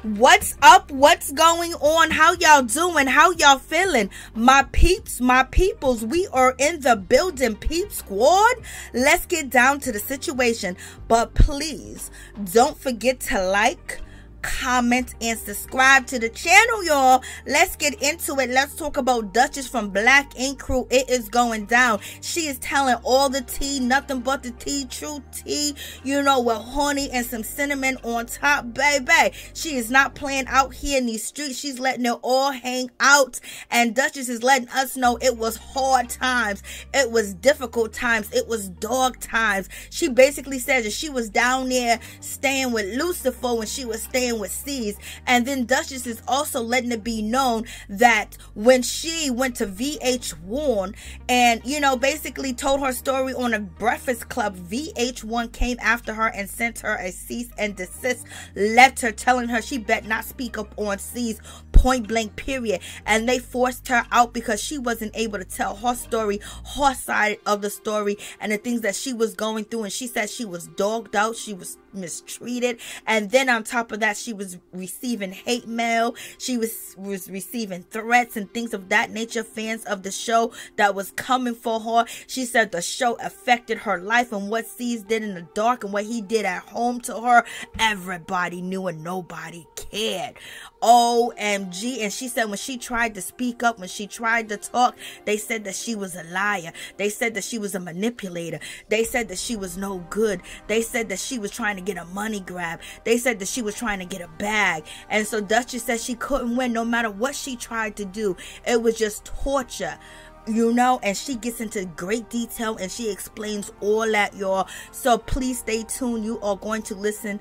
What's up? What's going on? How y'all doing? How y'all feeling? My peeps, my peoples, we are in the building, peep squad. Let's get down to the situation. But please, don't forget to like, comment, and subscribe to the channel, y'all. Let's get into it. Let's talk about Dutchess from Black Ink Crew. It is going down. She is telling all the tea, nothing but the tea, true tea, you know, with honey and some cinnamon on top, baby. She is not playing out here in these streets. She's letting it all hang out, and Dutchess is letting us know it was hard times, it was difficult times, it was dog times. She basically says that she was down there staying with Lucifer when she was staying with C's. And then Dutchess is also letting it be known that when she went to VH1 and, you know, basically told her story on a Breakfast Club, VH1 came after her and sent her a cease and desist letter telling her she bet not speak up on C's, point blank period. And they forced her out because she wasn't able to tell her story, her side of the story, and the things that she was going through. And she said she was dogged out, she was mistreated, and then on top of that, she was receiving hate mail, she was receiving threats and things of that nature. Fans of the show that was coming for her. She said the show affected her life, and what C's did in the dark and what he did at home to her, everybody knew and nobody cared. OMG. And she said when she tried to speak up, when she tried to talk, they said that she was a liar, they said that she was a manipulator, they said that she was no good, they said that she was trying to get a money grab, they said that she was trying to get a bag. And so Dutchess said she couldn't win no matter what she tried to do. It was just torture, you know. And she gets into great detail and she explains all that, y'all. So please stay tuned. You are going to listen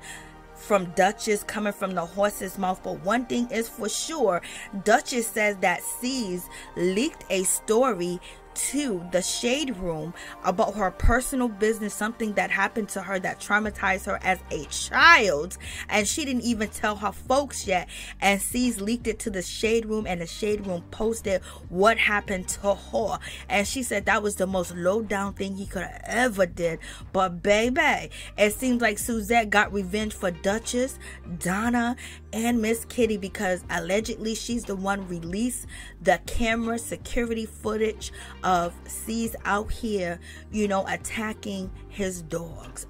from Dutchess coming from the horse's mouth. But one thing is for sure, Dutchess says that C's leaked a story to the Shade Room about her personal business, something that happened to her that traumatized her as a child, and she didn't even tell her folks yet. And C's leaked it to the Shade Room, and the Shade Room posted what happened to her, and she said that was the most low down thing he could have ever did. But baby, it seems like Suzette got revenge for Dutchess, Donna, and Miss Kitty, because allegedly she's the one released the camera security footage of C's out here, you know, attacking his dogs.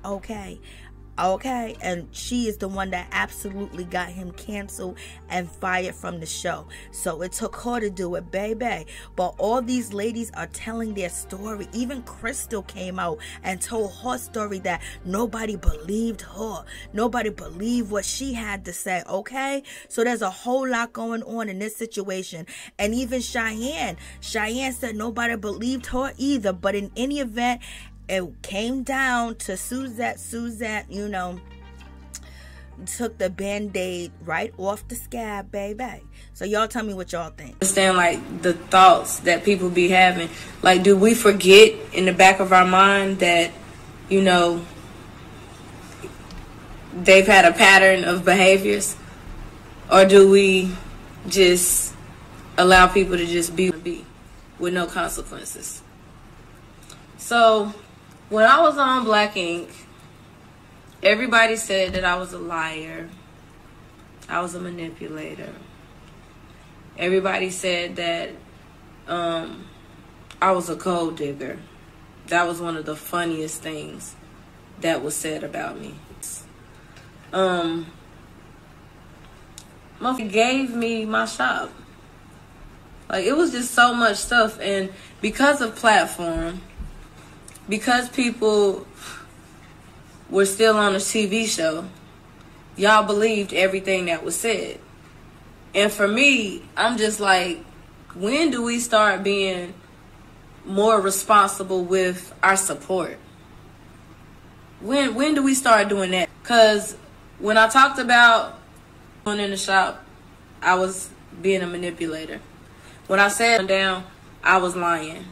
Okay, and she is the one that absolutely got him canceled and fired from the show. So it took her to do it, baby. But all these ladies are telling their story. Even Crystal came out and told her story that nobody believed her, nobody believed what she had to say. Okay, so there's a whole lot going on in this situation. And even Cheyenne said nobody believed her either. But in any event, it came down to Suzette, you know, took the band-aid right off the scab, baby. So y'all tell me what y'all think. Understand, like, the thoughts that people be having. Like, do we forget in the back of our mind that, you know, they've had a pattern of behaviors? Or do we just allow people to just be with no consequences? So when I was on Black Ink, everybody said that I was a liar, I was a manipulator. Everybody said that I was a gold digger. That was one of the funniest things that was said about me. Motherfucker gave me my shop. Like, it was just so much stuff. And because of platform, because people were still on a TV show, y'all believed everything that was said. And for me, I'm just like, when do we start being more responsible with our support? When do we start doing that? Because when I talked about going in the shop, I was being a manipulator. When I said down, I was lying.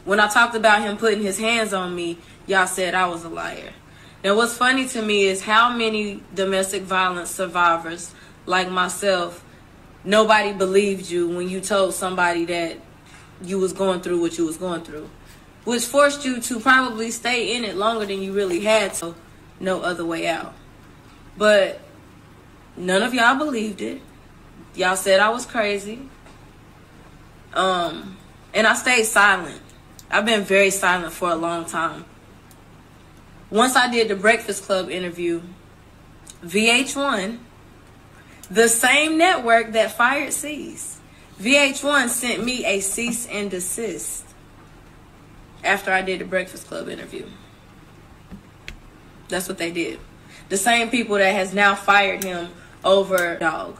When I talked about him putting his hands on me, y'all said I was a liar. Now, what's funny to me is how many domestic violence survivors like myself, nobody believed you when you told somebody that you was going through what you was going through, which forced you to probably stay in it longer than you really had to. No other way out. But None of y'all believed it. Y'all said I was crazy. And I stayed silent. I've been very silent for a long time. Once I did the Breakfast Club interview, VH1, the same network that fired Cease, VH1 sent me a cease and desist after I did the Breakfast Club interview. That's what they did. The same people that has now fired him over dog.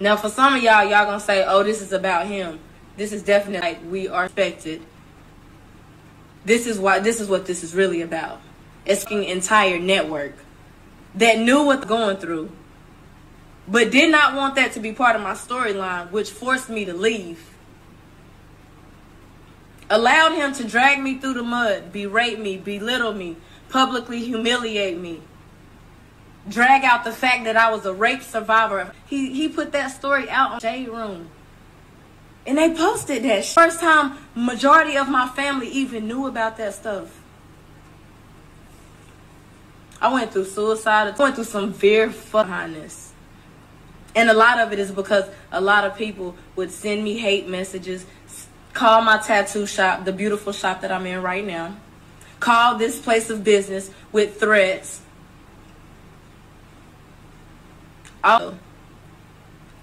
Now, for some of y'all gonna say, oh, this is about him. This is definitely like we are expected. This is what this is really about. It's an entire network that knew what they're going through, but did not want that to be part of my storyline, which forced me to leave. Allowed him to drag me through the mud, berate me, belittle me, publicly humiliate me. Drag out the fact that I was a rape survivor. He put that story out on Shade Room. And they posted that. First time majority of my family even knew about that stuff. I went through suicide. I went through some very behind this. And a lot of it is because a lot of people would send me hate messages, call my tattoo shop, the beautiful shop that I'm in right now, call this place of business with threats. Also,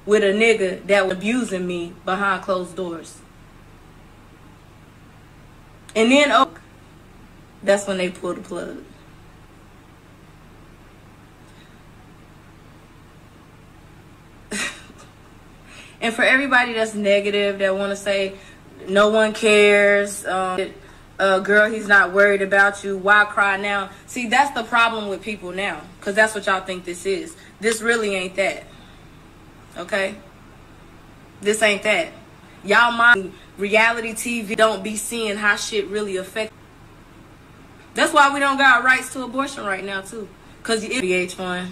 with a nigga that was abusing me behind closed doors. And then, oh, that's when they pulled the plug. And for everybody that's negative, that want to say, no one cares, girl, he's not worried about you, why cry now? See, that's the problem with people now, because that's what y'all think this is. This really ain't that. Okay? This ain't that. Y'all mind reality TV don't be seeing how shit really affect. That's why we don't got rights to abortion right now, too. Because it's VH1.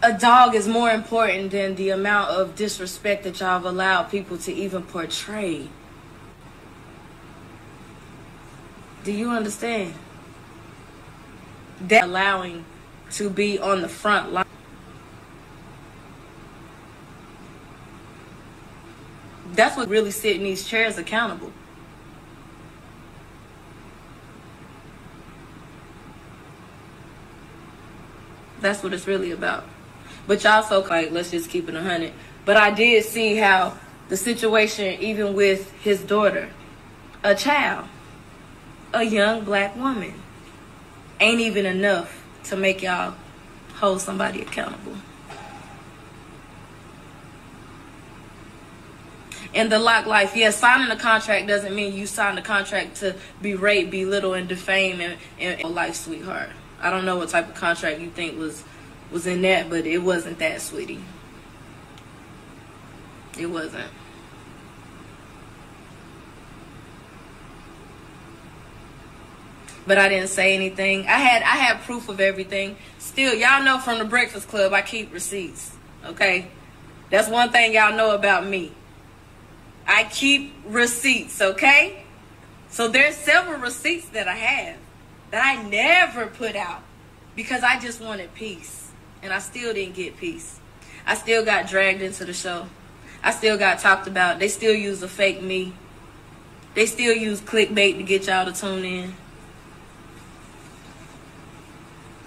A dog is more important than the amount of disrespect that y'all have allowed people to even portray. Do you understand? That allowing to be on the front line. That's what really sitting these chairs accountable. That's what it's really about. But y'all so like, let's just keep it 100. But I did see how the situation, even with his daughter, a child, a young black woman, ain't even enough to make y'all hold somebody accountable. In the lock life, yes, signing a contract doesn't mean you signed a contract to berate, belittle, and defame and life, sweetheart. I don't know what type of contract you think was in that, but it wasn't that, sweetie. It wasn't. But I didn't say anything. I had proof of everything. Still, y'all know from the Breakfast Club, I keep receipts. Okay? That's one thing y'all know about me. I keep receipts, okay? So there's several receipts that I have that I never put out because I just wanted peace. And I still didn't get peace. I still got dragged into the show. I still got talked about. They still use a fake me. They still use clickbait to get y'all to tune in.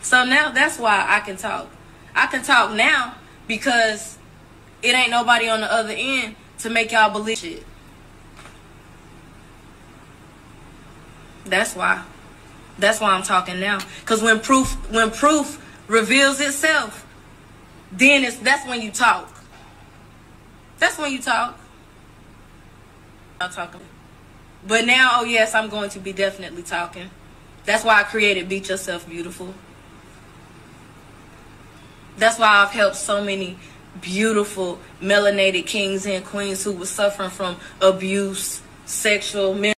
So now that's why I can talk. I can talk now because it ain't nobody on the other end to make y'all believe shit. That's why. That's why I'm talking now. Because when proof reveals itself, then that's when you talk. That's when you talk. I'm talking. But now, oh yes, I'm going to be definitely talking. That's why I created Beat Yourself Beautiful. That's why I've helped so many beautiful melanated kings and queens who were suffering from abuse, sexual,